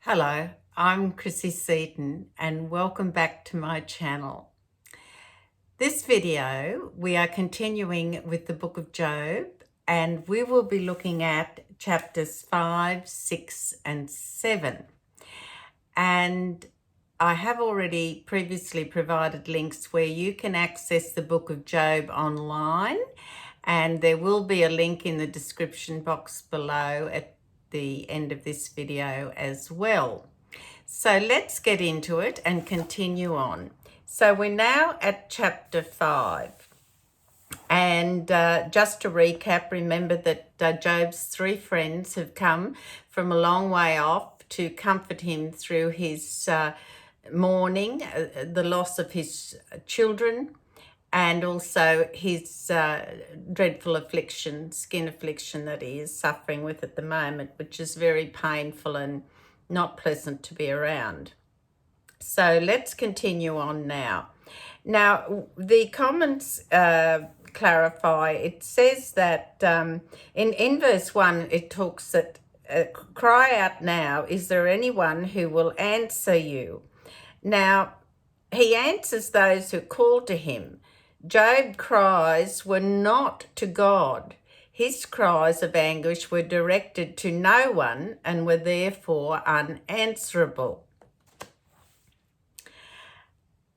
Hello, I'm Chrissy Seaton and welcome back to my channel. This video, we are continuing with the book of Job and we will be looking at chapters 5, 6 and 7. And I have already previously provided links where you can access the book of Job online, and there will be a link in the description box below at the end of this video as well. So let's get into it and continue on. So we're now at chapter 5. And just to recap, remember that Job's 3 friends have come from a long way off to comfort him through his mourning, the loss of his children, and also his dreadful affliction, skin affliction that he is suffering with at the moment, which is very painful and not pleasant to be around. So let's continue on now. Now, the comments clarify, it says that in verse 1, it talks that, cry out now, is there anyone who will answer you? Now, he answers those who call to him. Job's cries were not to God. His cries of anguish were directed to no one and were therefore unanswerable.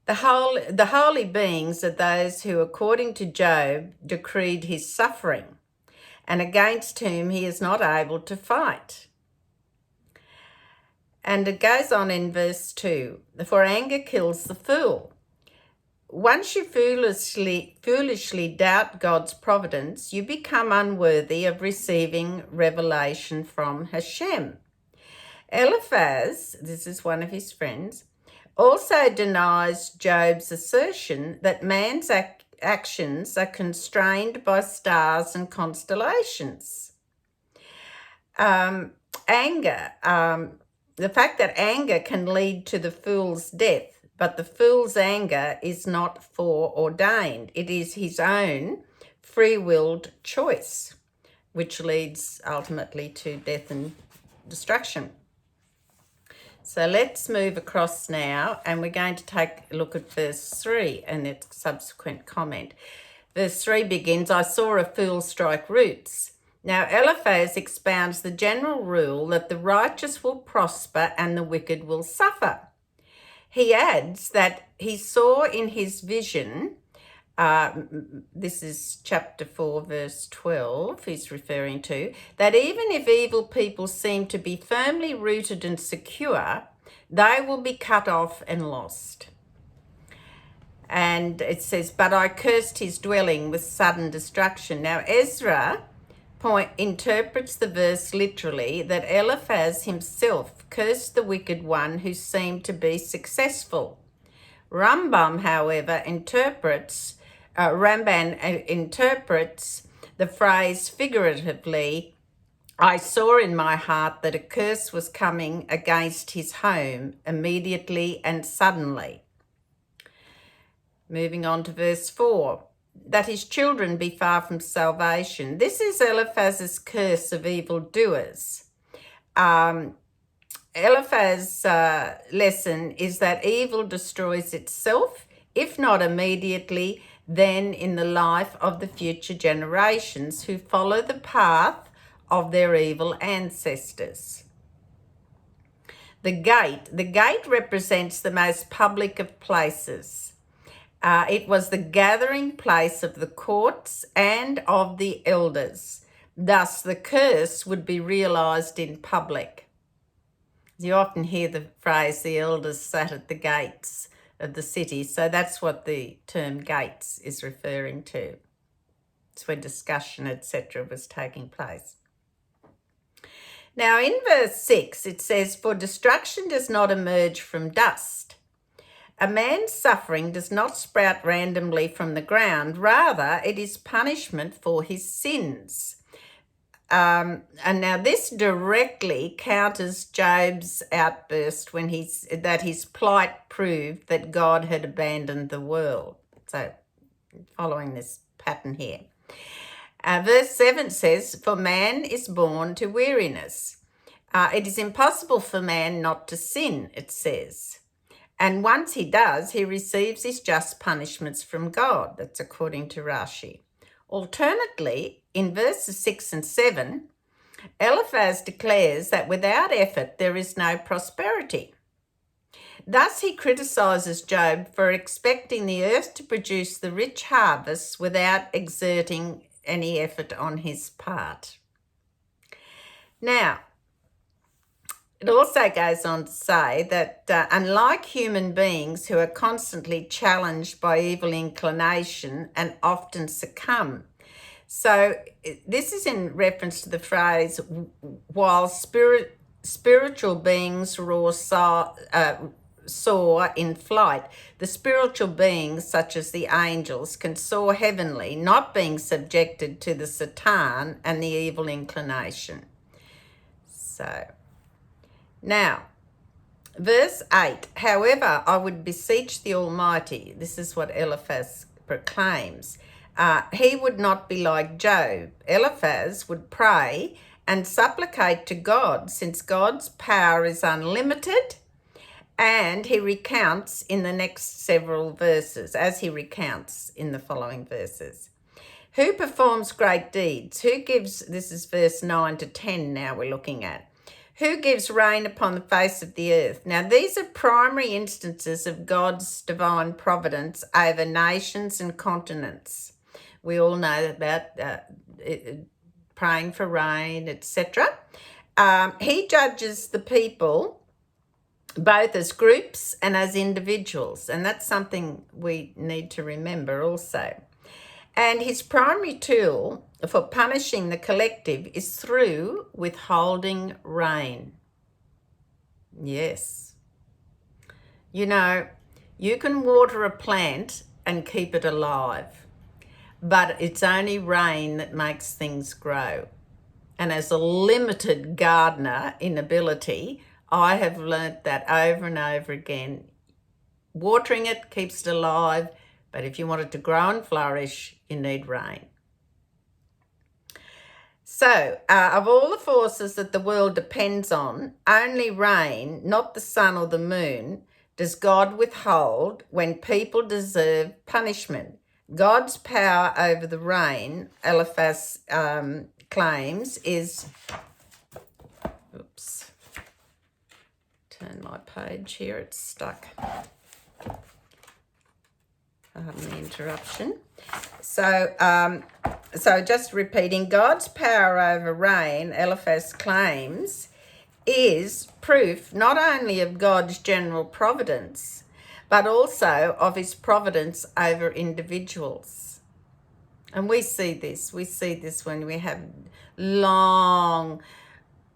The holy beings are those who, according to Job, decreed his suffering, and against whom he is not able to fight. And it goes on in verse 2, for anger kills the fool. Once you foolishly doubt God's providence, you become unworthy of receiving revelation from Hashem. Eliphaz, this is one of his friends, also denies Job's assertion that man's actions are constrained by stars and constellations. The fact that anger can lead to the fool's death, but the fool's anger is not foreordained. It is his own free-willed choice, which leads ultimately to death and destruction. So let's move across now, and we're going to take a look at verse 3 and its subsequent comment. Verse 3 begins, I saw a fool strike roots. Now Eliphaz expounds the general rule that the righteous will prosper and the wicked will suffer. He adds that he saw in his vision, this is chapter 4, verse 12, he's referring to, that even if evil people seem to be firmly rooted and secure, they will be cut off and lost. And it says, but I cursed his dwelling with sudden destruction. Now Ezra interprets the verse literally that Eliphaz himself cursed the wicked one who seemed to be successful. Ramban, however, interprets the phrase figuratively, I saw in my heart that a curse was coming against his home immediately and suddenly. Moving on to verse 4. That his children be far from salvation. This is Eliphaz's curse of evildoers. Eliphaz's lesson is that evil destroys itself, if not immediately, then in the life of the future generations who follow the path of their evil ancestors. The gate represents the most public of places. It was the gathering place of the courts and of the elders. Thus, the curse would be realized in public. You often hear the phrase, the elders sat at the gates of the city. So that's what the term gates is referring to. It's where discussion, etc., was taking place. Now, in verse 6, it says, for destruction does not emerge from dust. A man's suffering does not sprout randomly from the ground. Rather, it is punishment for his sins. And now this directly counters Job's outburst when that his plight proved that God had abandoned the world. So, following this pattern here. Verse 7 says, for man is born to weariness. It is impossible for man not to sin, it says. And once he does, he receives his just punishments from God. That's according to Rashi. Alternately, in verses 6 and 7, Eliphaz declares that without effort there is no prosperity. Thus he criticizes Job for expecting the earth to produce the rich harvests without exerting any effort on his part. Now, it also goes on to say that unlike human beings who are constantly challenged by evil inclination and often succumb, so this is in reference to the phrase, while spiritual beings soar in flight, the spiritual beings, such as the angels, can soar heavenly, not being subjected to the Satan and the evil inclination. So, now, verse 8, however, I would beseech the Almighty, this is what Eliphaz proclaims, he would not be like Job. Eliphaz would pray and supplicate to God, since God's power is unlimited, and he recounts in the next several verses, as he recounts in the following verses. Who performs great deeds? Who gives, this is verse 9 to 10 now we're looking at. Who gives rain upon the face of the earth? Now, these are primary instances of God's divine providence over nations and continents. We all know about praying for rain, etc. He judges the people both as groups and as individuals, and that's something we need to remember also. And his primary tool for punishing the collective is through withholding rain. Yes. You know, you can water a plant and keep it alive, but it's only rain that makes things grow. And as a limited gardener in ability, I have learnt that over and over again. Watering it keeps it alive, but if you want it to grow and flourish, you need rain. So, of all the forces that the world depends on, only rain, not the sun or the moon, does God withhold when people deserve punishment. God's power over the rain, Eliphaz claims, is... Oops. Turn my page here, it's stuck. Pardon the interruption. So just repeating, God's power over rain, Eliphaz claims, is proof not only of God's general providence, but also of his providence over individuals. And we see this when we have long,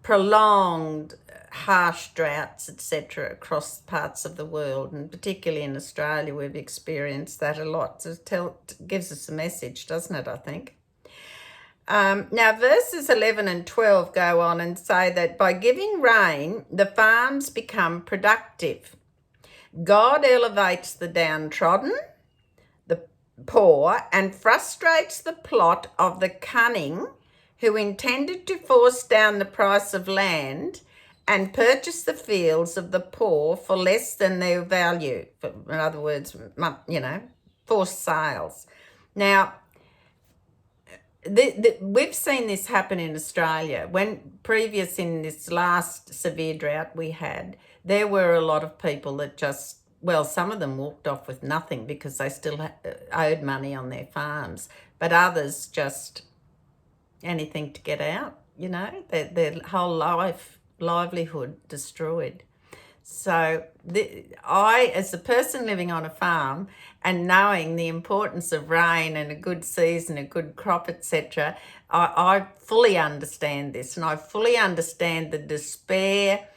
prolonged, harsh droughts, etc., across parts of the world, and particularly in Australia, we've experienced that a lot. So it gives us a message, doesn't it, I think? Now, verses 11 and 12 go on and say that by giving rain, the farms become productive. God elevates the downtrodden, the poor, and frustrates the plot of the cunning who intended to force down the price of land and purchase the fields of the poor for less than their value. In other words, forced sales. Now, we've seen this happen in Australia. When previous in this last severe drought we had, there were a lot of people that just, well, some of them walked off with nothing because they still owed money on their farms, but others just anything to get out, their whole livelihood destroyed. So I, as a person living on a farm and knowing the importance of rain and a good season, a good crop, etc., I fully understand this, and I fully understand the despair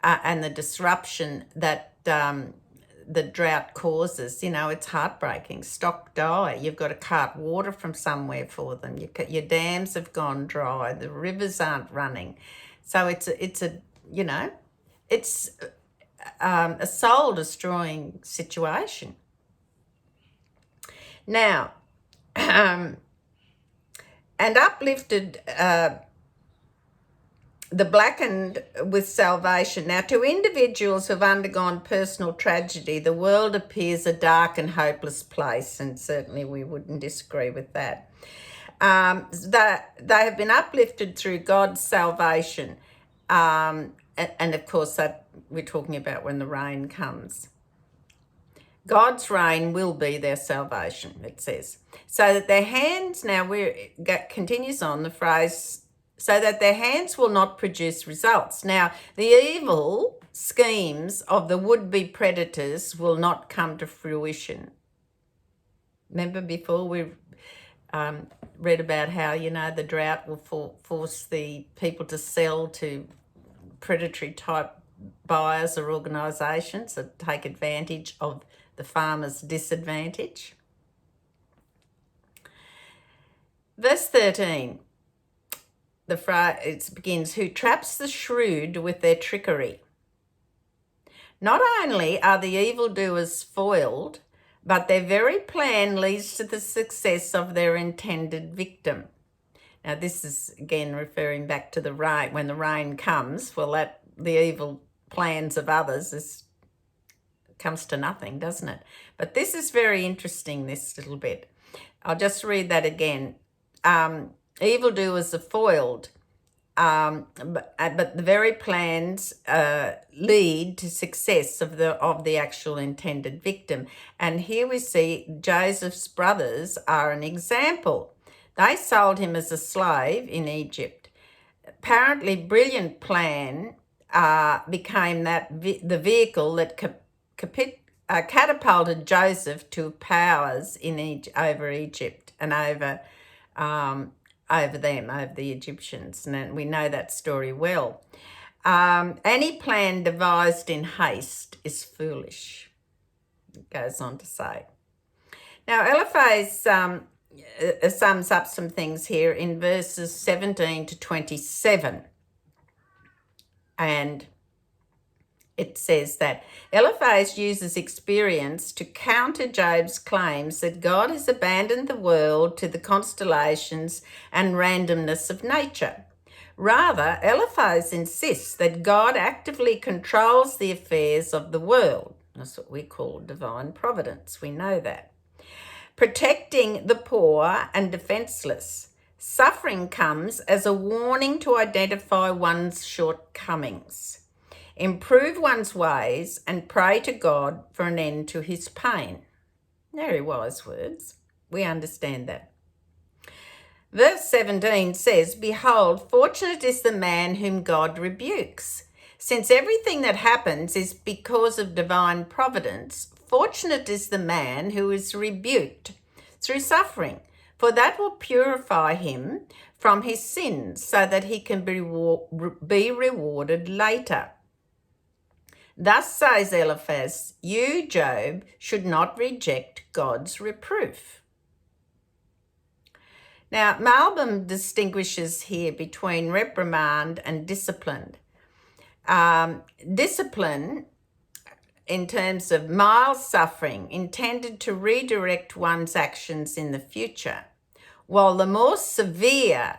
and the disruption that the drought causes. It's heartbreaking. Stock die. You've got to cart water from somewhere for them. Your dams have gone dry. The rivers aren't running. So it's a soul-destroying situation. Now, and uplifted the blackened with salvation. Now, to individuals who have undergone personal tragedy, the world appears a dark and hopeless place, and certainly we wouldn't disagree with that. They have been uplifted through God's salvation. And of course, that we're talking about when the rain comes. God's rain will be their salvation, it says. So that their hands, continues on the phrase, so that their hands will not produce results. Now, the evil schemes of the would-be predators will not come to fruition. Remember before we read about how, the drought will force the people to sell to predatory type buyers or organisations that take advantage of the farmer's disadvantage. Verse 13, it begins, who traps the shrewd with their trickery. Not only are the evildoers foiled, but their very plan leads to the success of their intended victim. Now, this is again referring back to the rain. When the rain comes, the evil plans of others comes to nothing, doesn't it? But this is very interesting, this little bit. I'll just read that again. Evildoers are foiled, but the very plans lead to success of the actual intended victim. And here we see Joseph's brothers are an example. They sold him as a slave in Egypt. Apparently, brilliant plan became the vehicle that catapulted Joseph to powers over Egypt and over the Egyptians. And we know that story well. Any plan devised in haste is foolish, it goes on to say. Now, Eliphaz sums up some things here in verses 17 to 27. And it says that Eliphaz uses experience to counter Job's claims that God has abandoned the world to the constellations and randomness of nature. Rather, Eliphaz insists that God actively controls the affairs of the world. That's what we call divine providence. We know that. Protecting the poor and defenseless. Suffering comes as a warning to identify one's shortcomings, improve one's ways, and pray to God for an end to his pain. Very wise words. We understand that. Verse 17 says, behold, fortunate is the man whom God rebukes. Since everything that happens is because of divine providence, fortunate is the man who is rebuked through suffering, for that will purify him from his sins so that he can be rewarded later. Thus says Eliphaz, you, Job, should not reject God's reproof. Now, Malbim distinguishes here between reprimand and discipline. Discipline, in terms of mild suffering, intended to redirect one's actions in the future, while the more severe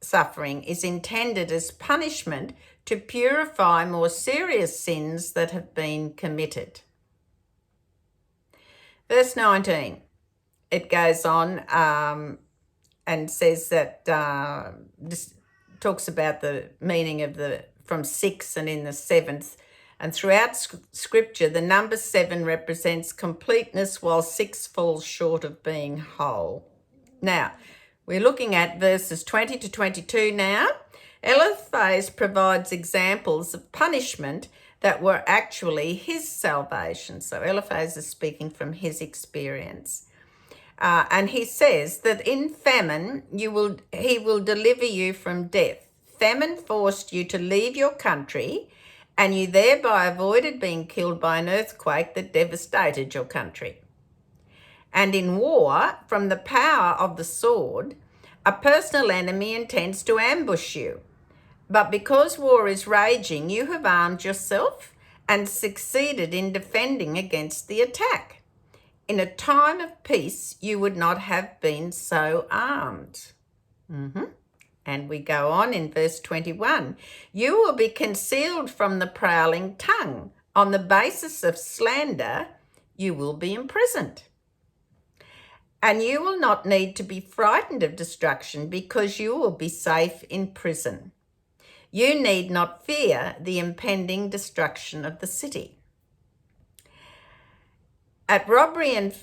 suffering is intended as punishment to purify more serious sins that have been committed. Verse 19, it goes on and says that, talks about the meaning of from 6 and in the 7th. And throughout Scripture, the number 7 represents completeness, while 6 falls short of being whole. Now, we're looking at verses 20 to 22 now. Eliphaz provides examples of punishment that were actually his salvation. So Eliphaz is speaking from his experience. And he says that in famine, he will deliver you from death. Famine forced you to leave your country, and you thereby avoided being killed by an earthquake that devastated your country. And in war, from the power of the sword, a personal enemy intends to ambush you. But because war is raging, you have armed yourself and succeeded in defending against the attack. In a time of peace, you would not have been so armed. And we go on in verse 21. You will be concealed from the prowling tongue. On the basis of slander, you will be imprisoned. And you will not need to be frightened of destruction because you will be safe in prison. You need not fear the impending destruction of the city. At robbery and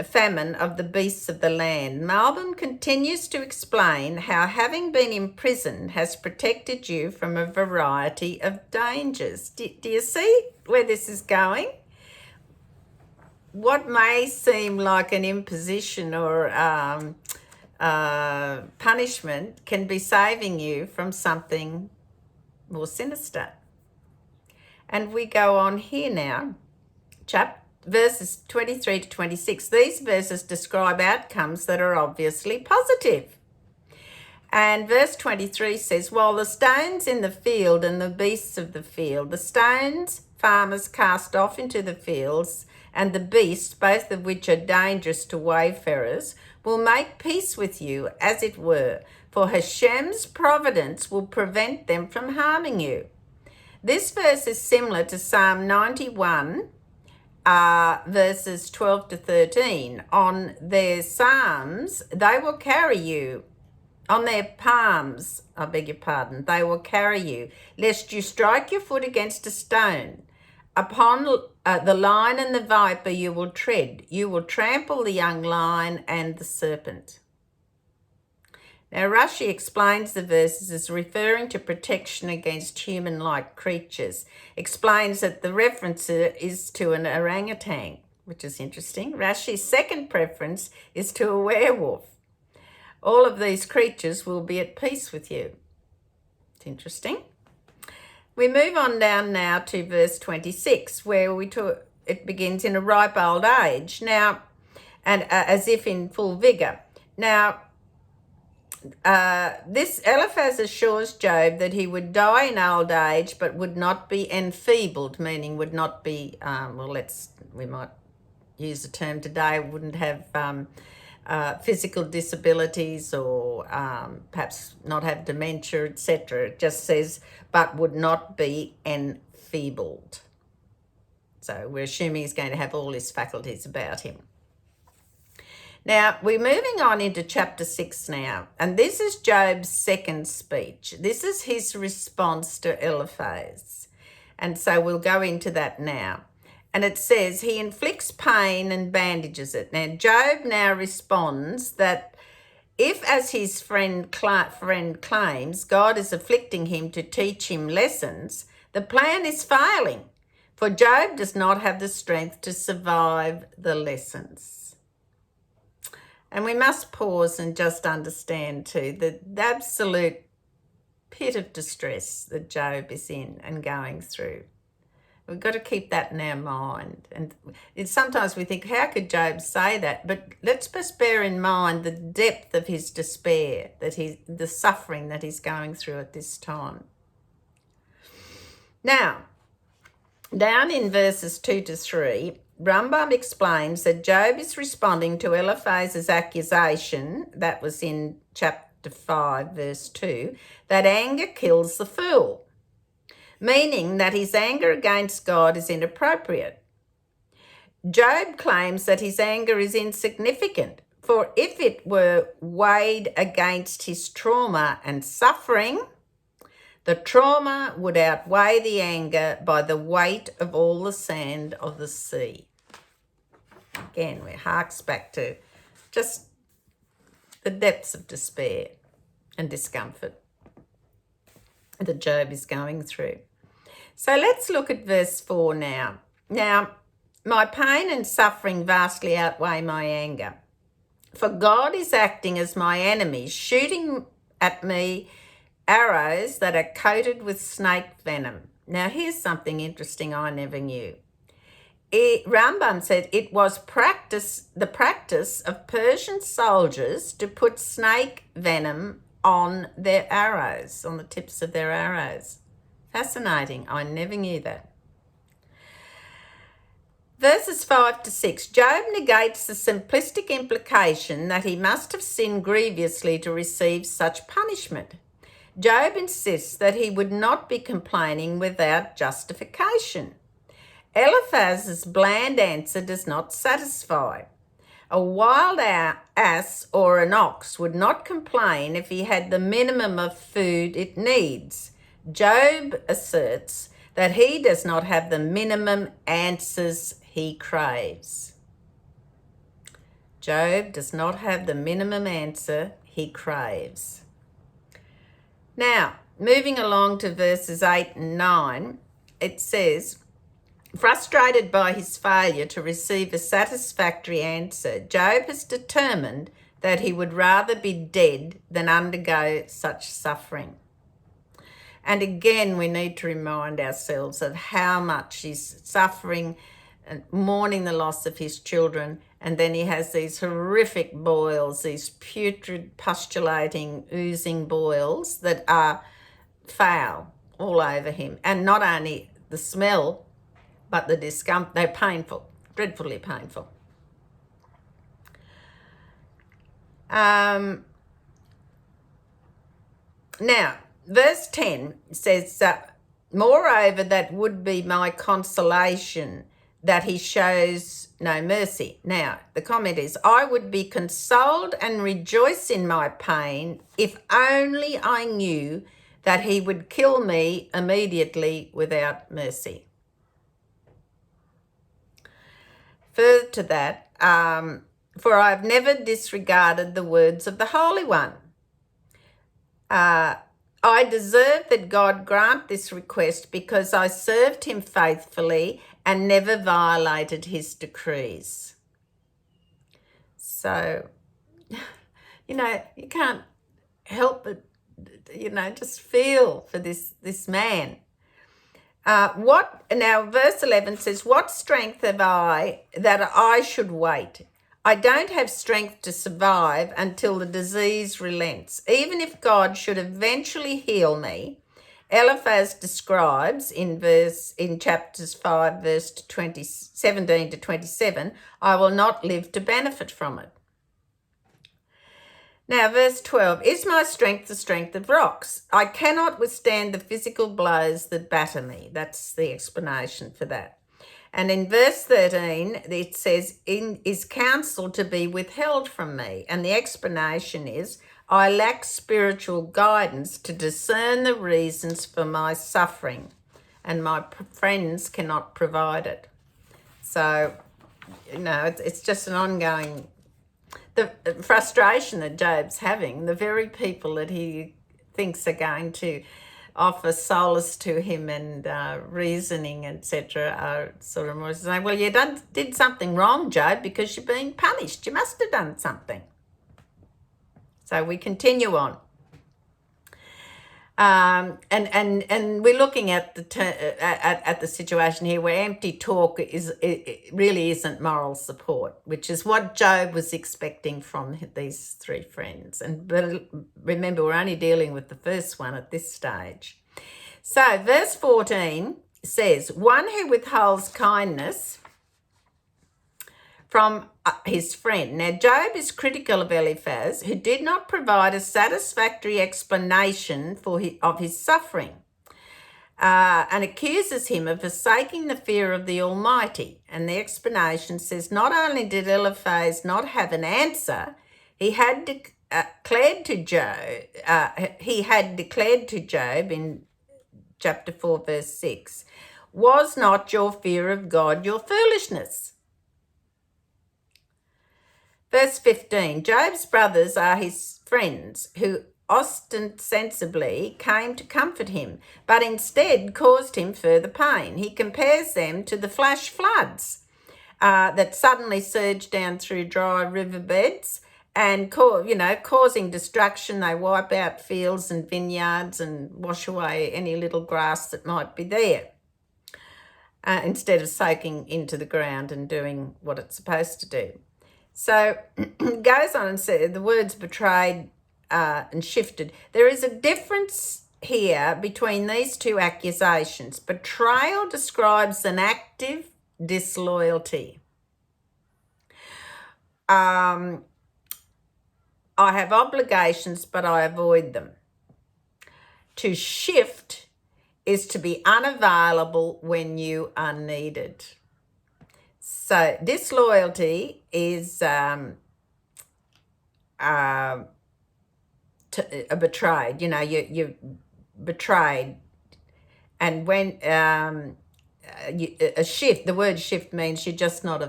famine of the beasts of the land, Melbourne continues to explain how having been imprisoned has protected you from a variety of dangers. Do you see where this is going? What may seem like an imposition or punishment can be saving you from something more sinister. And we go on here now, verses 23 to 26. These verses describe outcomes that are obviously positive. And verse 23 says, while the stones in the field and the beasts of the field, the stones farmers cast off into the fields, and the beasts, both of which are dangerous to wayfarers, will make peace with you, as it were, for Hashem's providence will prevent them from harming you. This verse is similar to Psalm 91, verses 12 to 13. On their psalms, they will carry you. On their palms, they will carry you, lest you strike your foot against a stone. Upon the lion and the viper you will tread. You will trample the young lion and the serpent. Now, Rashi explains the verses as referring to protection against human-like creatures. Explains that the reference is to an orangutan, which is interesting. Rashi's second preference is to a werewolf. All of these creatures will be at peace with you. It's interesting. We move on down now to verse 26, where it begins in a ripe old age. Now, and as if in full vigor. Now, this Eliphaz assures Job that he would die in old age, but would not be enfeebled, meaning would not be, we might use the term today, wouldn't have physical disabilities or perhaps not have dementia, etc. It just says, but would not be enfeebled. So we're assuming he's going to have all his faculties about him. Now, we're moving on into chapter 6 now, and this is Job's second speech. This is his response to Eliphaz, and so we'll go into that now. And it says, he inflicts pain and bandages it. Now, Job now responds that if, as his friend claims, God is afflicting him to teach him lessons, the plan is failing, for Job does not have the strength to survive the lessons. And we must pause and just understand too the absolute pit of distress that Job is in and going through. We've got to keep that in our mind. And sometimes we think, how could Job say that? But let's just bear in mind the depth of his despair, the suffering that he's going through at this time. Now, down in verses 2 to 3, Rambam explains that Job is responding to Eliphaz's accusation, that was in chapter 5, verse 2, that anger kills the fool, meaning that his anger against God is inappropriate. Job claims that his anger is insignificant, for if it were weighed against his trauma and suffering, the trauma would outweigh the anger by the weight of all the sand of the sea. Again, it harks back to just the depths of despair and discomfort that Job is going through. So let's look at verse 4 now. Now, my pain and suffering vastly outweigh my anger, for God is acting as my enemy, shooting at me arrows that are coated with snake venom. Now, here's something interesting I never knew. Rambam said it was the practice of Persian soldiers to put snake venom on their arrows, on the tips of their arrows. Fascinating. I never knew that. Verses 5 to 6, Job negates the simplistic implication that he must have sinned grievously to receive such punishment. Job insists that he would not be complaining without justification. Eliphaz's bland answer does not satisfy. A wild ass or an ox would not complain if he had the minimum of food it needs. Job asserts that he does not have the minimum answers he craves. Job does not have the minimum answer he craves. Now, moving along to verses 8 and 9, it says, frustrated by his failure to receive a satisfactory answer, Job has determined that he would rather be dead than undergo such suffering. And again, we need to remind ourselves of how much he's suffering and mourning the loss of his children. And then he has these horrific boils, these putrid, pustulating, oozing boils that are foul all over him. And not only the smell, but the discomfort, they're painful, dreadfully painful. Now, verse 10 says, moreover, that would be my consolation, that he shows no mercy. Now, the comment is, I would be consoled and rejoice in my pain if only I knew that he would kill me immediately without mercy. Further to that, for I have never disregarded the words of the Holy One. I deserve that God grant this request because I served him faithfully and never violated his decrees. So, you can't help but, just feel for this man. Now verse 11 says, what strength have I that I should wait? I don't have strength to survive until the disease relents. Even if God should eventually heal me, Eliphaz describes in chapters 5, verse 17 to 27, I will not live to benefit from it. Now, verse 12, is my strength the strength of rocks? I cannot withstand the physical blows that batter me. That's the explanation for that. And in verse 13, it says, is counsel to be withheld from me? And the explanation is, I lack spiritual guidance to discern the reasons for my suffering, and my friends cannot provide it. So, it's just an ongoing, the frustration that Job's having, the very people that he thinks are going to offer solace to him and reasoning, etc., are sort of more saying, well, you did something wrong, Job, because you're being punished. You must have done something. So we continue on. And we're looking at the situation here where empty talk really isn't moral support, which is what Job was expecting from these three friends. But remember, we're only dealing with the first one at this stage. So verse 14 says, one who withholds kindness from his friend. Now, Job is critical of Eliphaz, who did not provide a satisfactory explanation of his suffering, and accuses him of forsaking the fear of the Almighty. And the explanation says, not only did Eliphaz not have an answer, he had declared to Job in chapter 4, verse 6, was not your fear of God your foolishness? Verse 15, Job's brothers are his friends who ostensibly came to comfort him, but instead caused him further pain. He compares them to the flash floods that suddenly surge down through dry riverbeds and, causing destruction. They wipe out fields and vineyards and wash away any little grass that might be there, instead of soaking into the ground and doing what it's supposed to do. So it goes on and says, the words betrayed and shifted. There is a difference here between these two accusations. Betrayal describes an active, disloyalty. I have obligations, but I avoid them. To shift is to be unavailable when you are needed. So disloyalty is a betrayed. You know, you're betrayed. And when a shift, the word shift means you're just not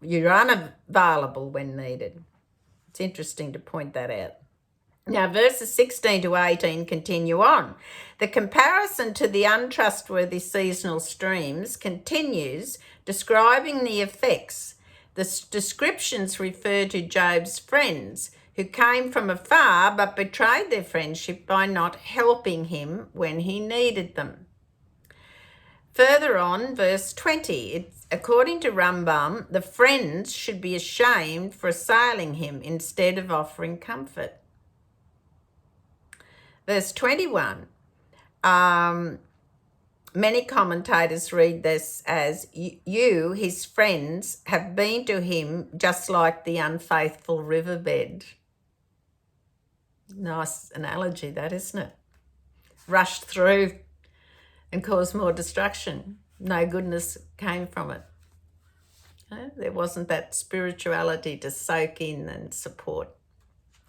you're unavailable when needed. It's interesting to point that out. Now, verses 16 to 18 continue on. The comparison to the untrustworthy seasonal streams continues, describing the effects. The descriptions refer to Job's friends, who came from afar but betrayed their friendship by not helping him when he needed them. Further on, verse 20, according to Rambam, the friends should be ashamed for assailing him instead of offering comfort. Verse 21, many commentators read this as, you, his friends, have been to him just like the unfaithful riverbed. Nice analogy, that, isn't it? Rushed through and caused more destruction. No goodness came from it. There wasn't that spirituality to soak in and support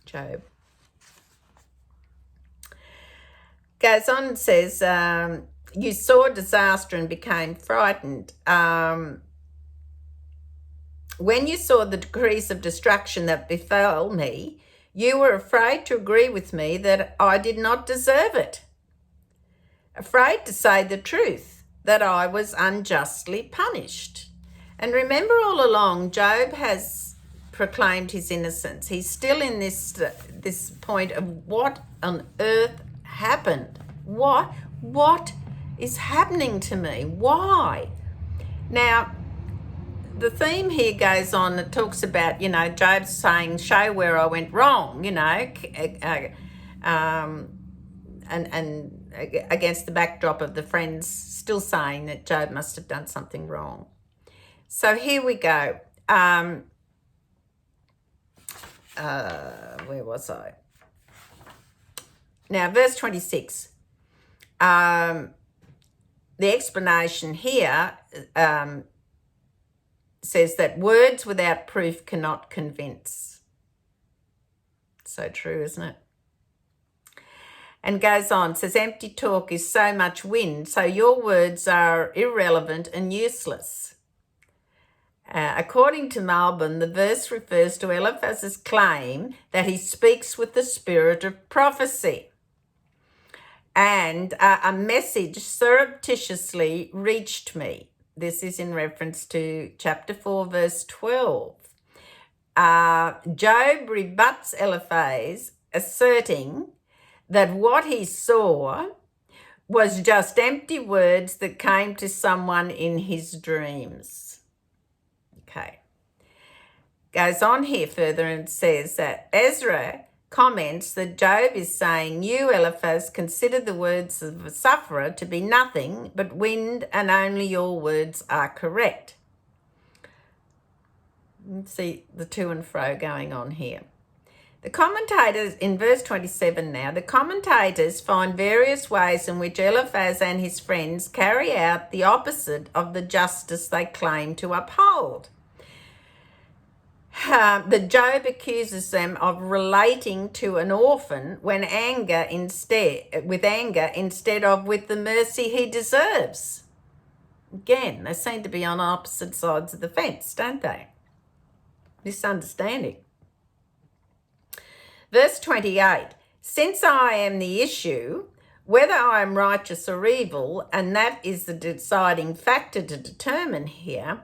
Job. Goes on and says, you saw disaster and became frightened. When you saw the decrees of destruction that befell me, you were afraid to agree with me that I did not deserve it. Afraid to say the truth, that I was unjustly punished. And remember, all along, Job has proclaimed his innocence. He's still in this point of what on earth happened. What is happening to me? Why? Now, the theme here goes on. It talks about, Job saying, show where I went wrong, and against the backdrop of the friends still saying that Job must have done something wrong. So here we go. Where was I? Now, verse 26. The explanation here says that words without proof cannot convince. So true, isn't it? And goes on, says, empty talk is so much wind, so your words are irrelevant and useless. According to Malbon, the verse refers to Eliphaz's claim that he speaks with the spirit of prophecy. And a message surreptitiously reached me. This is in reference to chapter 4, verse 12. Job rebuts Eliphaz, asserting that what he saw was just empty words that came to someone in his dreams. Okay. Goes on here further and says that Ezra comments that Job is saying, you, Eliphaz, consider the words of a sufferer to be nothing but wind, and only your words are correct. Let's see the to and fro going on here. The commentators, in verse 27 now, the commentators find various ways in which Eliphaz and his friends carry out the opposite of the justice they claim to uphold. The Job accuses them of relating to an orphan with anger instead of with the mercy he deserves. Again, they seem to be on opposite sides of the fence, don't they? Misunderstanding. Verse 28, since I am the issue, whether I am righteous or evil, and that is the deciding factor to determine here,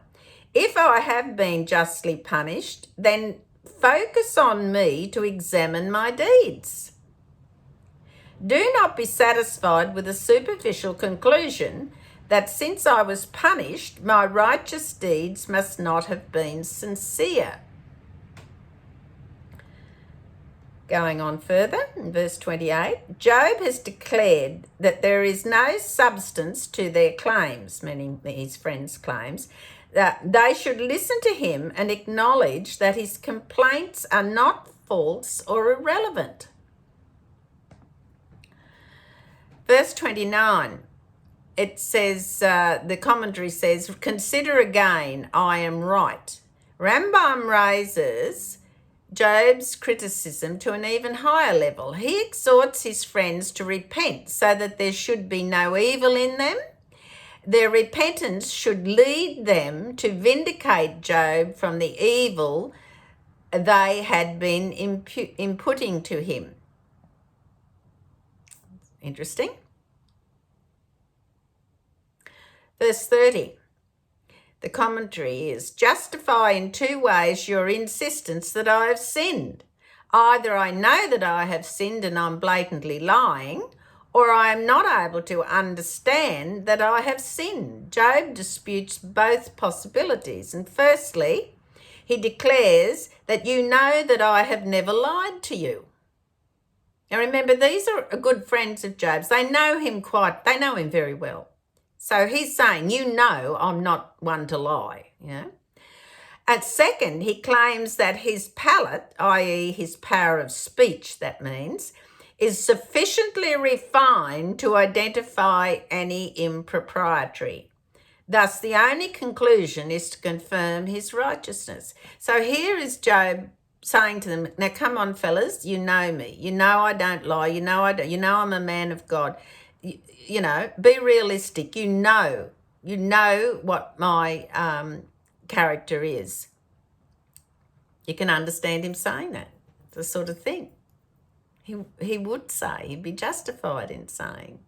if I have been justly punished, then focus on me to examine my deeds. Do not be satisfied with a superficial conclusion that since I was punished, my righteous deeds must not have been sincere. Going on further, in verse 28, Job has declared that there is no substance to their claims, meaning his friends' claims, that they should listen to him and acknowledge that his complaints are not false or irrelevant. Verse 29, it says, the commentary says, consider again, I am right. Rambam raises Job's criticism to an even higher level. He exhorts his friends to repent so that there should be no evil in them. Their repentance should lead them to vindicate Job from the evil they had been imputing to him. Interesting. Verse 30, the commentary is, justify in two ways your insistence that I have sinned. Either I know that I have sinned and I'm blatantly lying, or I am not able to understand that I have sinned. Job disputes both possibilities. And firstly, he declares that you know that I have never lied to you. Now remember, these are good friends of Job's. They know him very well. So he's saying, you know I'm not one to lie, you know. At second, he claims that his palate, i.e. his power of speech, that means, is sufficiently refined to identify any impropriety. Thus, the only conclusion is to confirm his righteousness. So here is Job saying to them, now come on, fellas, you know me. You know I don't lie. You know I'm a man of God. You know, be realistic. You know what my character is. You can understand him saying that. It's the sort of thing he would say. He'd be justified in saying.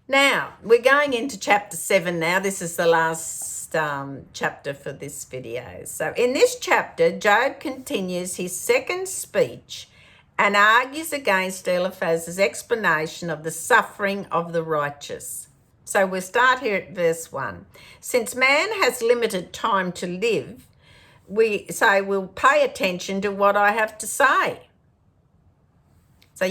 Now, we're going into chapter 7 now. This is the last chapter for this video. So in this chapter, Job continues his second speech and argues against Eliphaz's explanation of the suffering of the righteous. So we'll start here at verse 1. Since man has limited time to live, we say we'll pay attention to what I have to say. So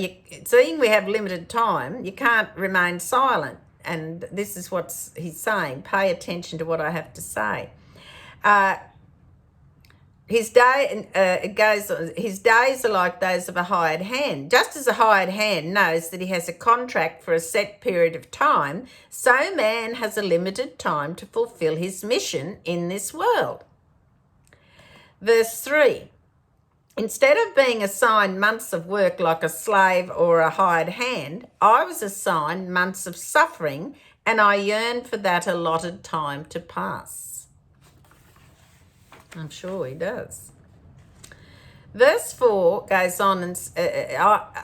seeing we have limited time, you can't remain silent. And this is what he's saying. Pay attention to what I have to say. His days are like those of a hired hand. Just as a hired hand knows that he has a contract for a set period of time, so man has a limited time to fulfill his mission in this world. Verse 3. Instead of being assigned months of work like a slave or a hired hand, I was assigned months of suffering, and I yearn for that allotted time to pass. I'm sure he does. Verse 4 goes on, and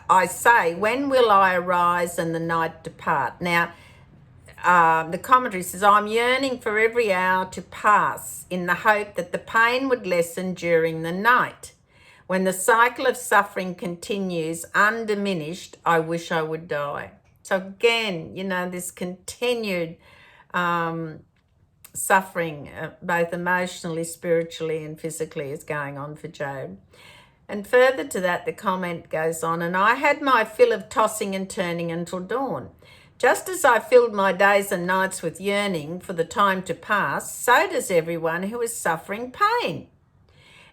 I say, when will I arise and the night depart? Now, the commentary says, I'm yearning for every hour to pass in the hope that the pain would lessen during the night. When the cycle of suffering continues undiminished, I wish I would die. So again, this continued suffering, both emotionally, spiritually, and physically, is going on for Job. And further to that, the comment goes on, and I had my fill of tossing and turning until dawn. Just as I filled my days and nights with yearning for the time to pass, so does everyone who is suffering pain.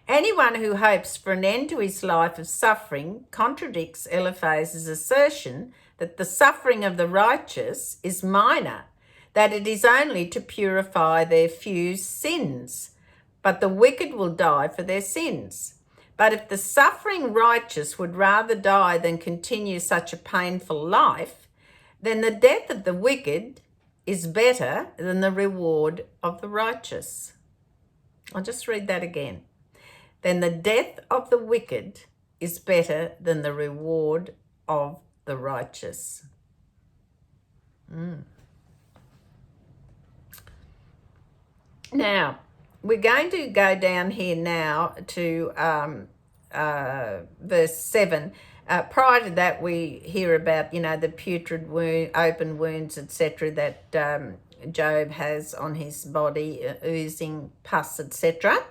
Anyone who hopes for an end to his life of suffering contradicts Eliphaz's assertion that the suffering of the righteous is minor, that it is only to purify their few sins, but the wicked will die for their sins. But if the suffering righteous would rather die than continue such a painful life, then the death of the wicked is better than the reward of the righteous. I'll just read that again. Then the death of the wicked is better than the reward of the righteous. Now, we're going to go down here now to verse 7. Prior to that, we hear about, the putrid wound, open wounds, etc., that Job has on his body, oozing pus, etc.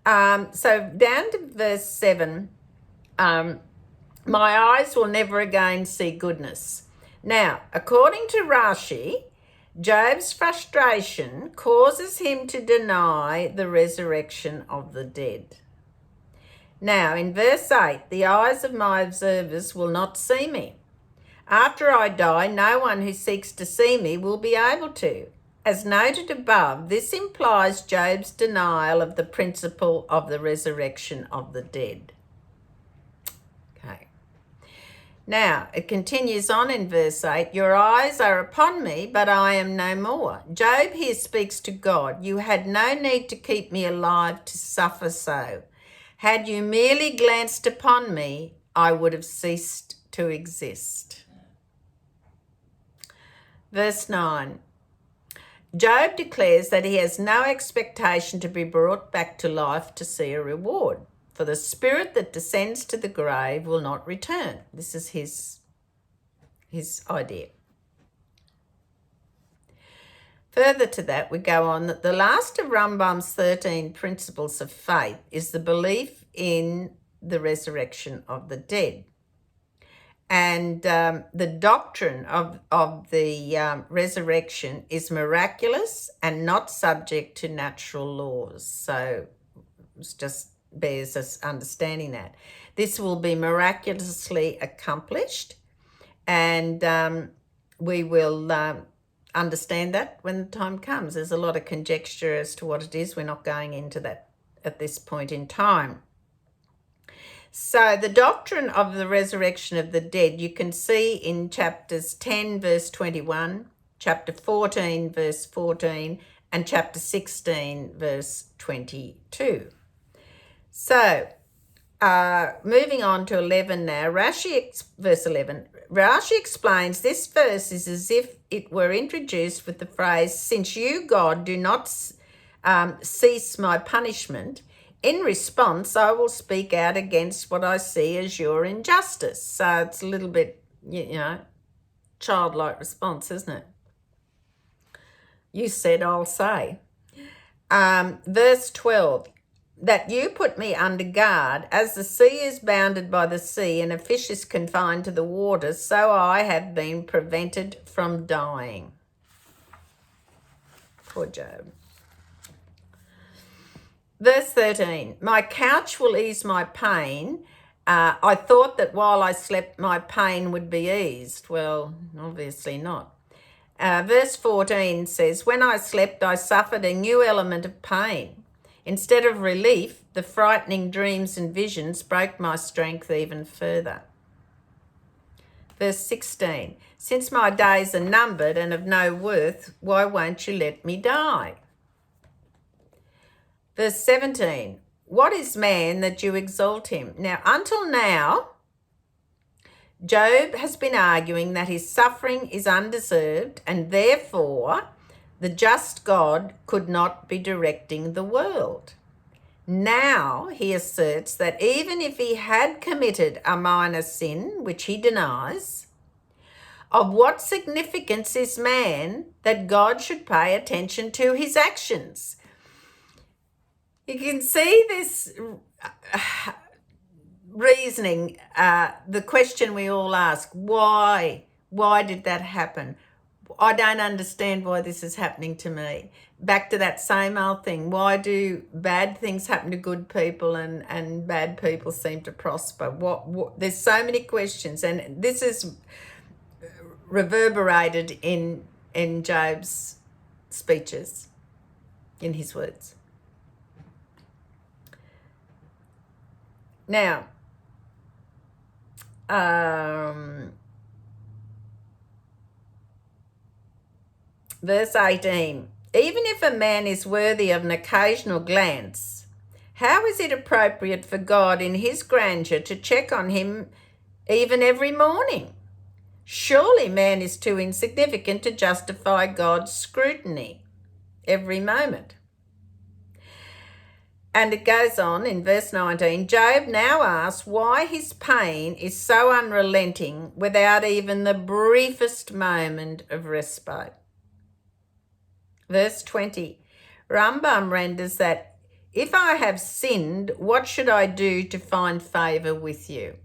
So down to verse 7, My eyes will never again see goodness. Now, according to Rashi, Job's frustration causes him to deny the resurrection of the dead. Now, in verse 8, the eyes of my observers will not see me. After I die, no one who seeks to see me will be able to. As noted above, this implies Job's denial of the principle of the resurrection of the dead. Okay. Now, it continues on in verse 8, your eyes are upon me, but I am no more. Job here speaks to God. You had no need to keep me alive to suffer so. Had you merely glanced upon me, I would have ceased to exist. Verse 9, Job declares that he has no expectation to be brought back to life to see a reward. For the spirit that descends to the grave will not return. This is his idea. Further to that, we go on that the last of Rambam's 13 principles of faith is the belief in the resurrection of the dead. And the doctrine of the resurrection is miraculous and not subject to natural laws. So it's just bears us understanding that. This will be miraculously accomplished, and we will understand that when the time comes. There's a lot of conjecture as to what it is. We're not going into that at this point in time. So the doctrine of the resurrection of the dead you can see in chapters 10 verse 21, chapter 14 verse 14, and chapter 16 verse 22. So moving on to 11 now, verse 11, Rashi explains this verse is as if it were introduced with the phrase, since you, God, do not cease my punishment, in response, I will speak out against what I see as your injustice. So it's a little bit, childlike response, isn't it? You said, I'll say. Verse 12, that you put me under guard, as the sea is bounded by the sea and a fish is confined to the water, so I have been prevented from dying. Poor Job. Verse 13, my couch will ease my pain. I thought that while I slept, my pain would be eased. Well, obviously not. Verse 14 says, when I slept, I suffered a new element of pain. Instead of relief, the frightening dreams and visions broke my strength even further. Verse 16, since my days are numbered and of no worth, why won't you let me die? Verse 17, what is man that you exalt him? Now, until now, Job has been arguing that his suffering is undeserved and therefore the just God could not be directing the world. Now he asserts that even if he had committed a minor sin, which he denies, of what significance is man that God should pay attention to his actions? You can see this reasoning, the question we all ask, why? Why did that happen? I don't understand why this is happening to me. Back to that same old thing. Why do bad things happen to good people and bad people seem to prosper? What? There's so many questions, and this is reverberated in Job's speeches, in his words. Now, verse 18, even if a man is worthy of an occasional glance, how is it appropriate for God in his grandeur to check on him even every morning? Surely man is too insignificant to justify God's scrutiny every moment. And it goes on in verse 19, Job now asks why his pain is so unrelenting without even the briefest moment of respite. Verse 20, Rambam renders that If I have sinned, what should I do to find favor with you?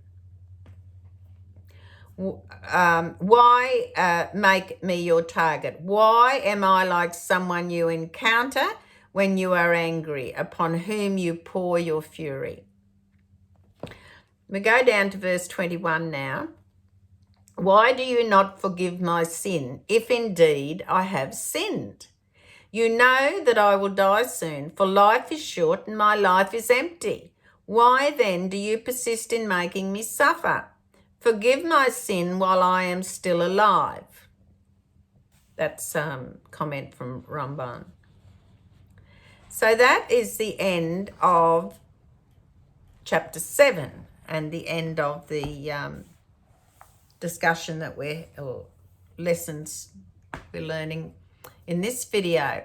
Why make me your target? Why am I like someone you encounter when you are angry, upon whom you pour your fury? We go down to verse 21 now. Why do you not forgive my sin, if indeed I have sinned? You know that I will die soon, for life is short and my life is empty. Why then do you persist in making me suffer? Forgive my sin while I am still alive. That's comment from Ramban. So that is the end of chapter 7 and the end of the discussion that or lessons we're learning in this video.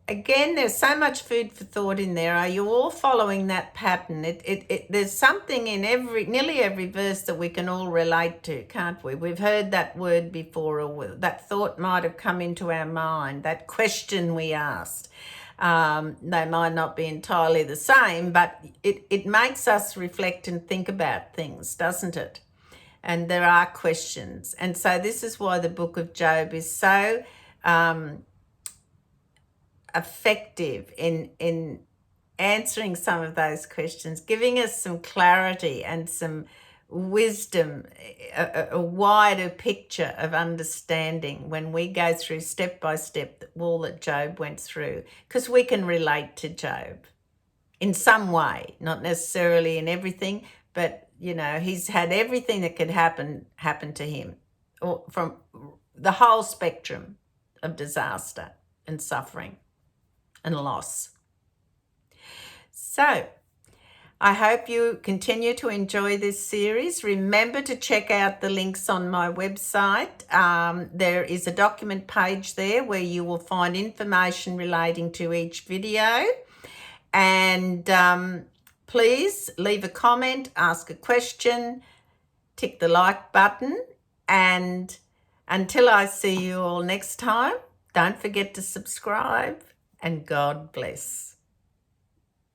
Again, there's so much food for thought in there. Are you all following that pattern? There's something in nearly every verse that we can all relate to, can't we? We've heard that word before, or that thought might have come into our mind, that question we asked. They might not be entirely the same, but it makes us reflect and think about things, doesn't it? And there are questions. And so this is why the book of Job is so effective in answering some of those questions, giving us some clarity and some wisdom, a wider picture of understanding when we go through step by step all that Job went through, because we can relate to Job in some way, not necessarily in everything, but you know, he's had everything that could happen to him, or from the whole spectrum of disaster and suffering and loss. So I hope you continue to enjoy this series. Remember to check out the links on my website. There is a document page there where you will find information relating to each video. And please leave a comment, ask a question, tick the like button. And until I see you all next time, don't forget to subscribe, and God bless.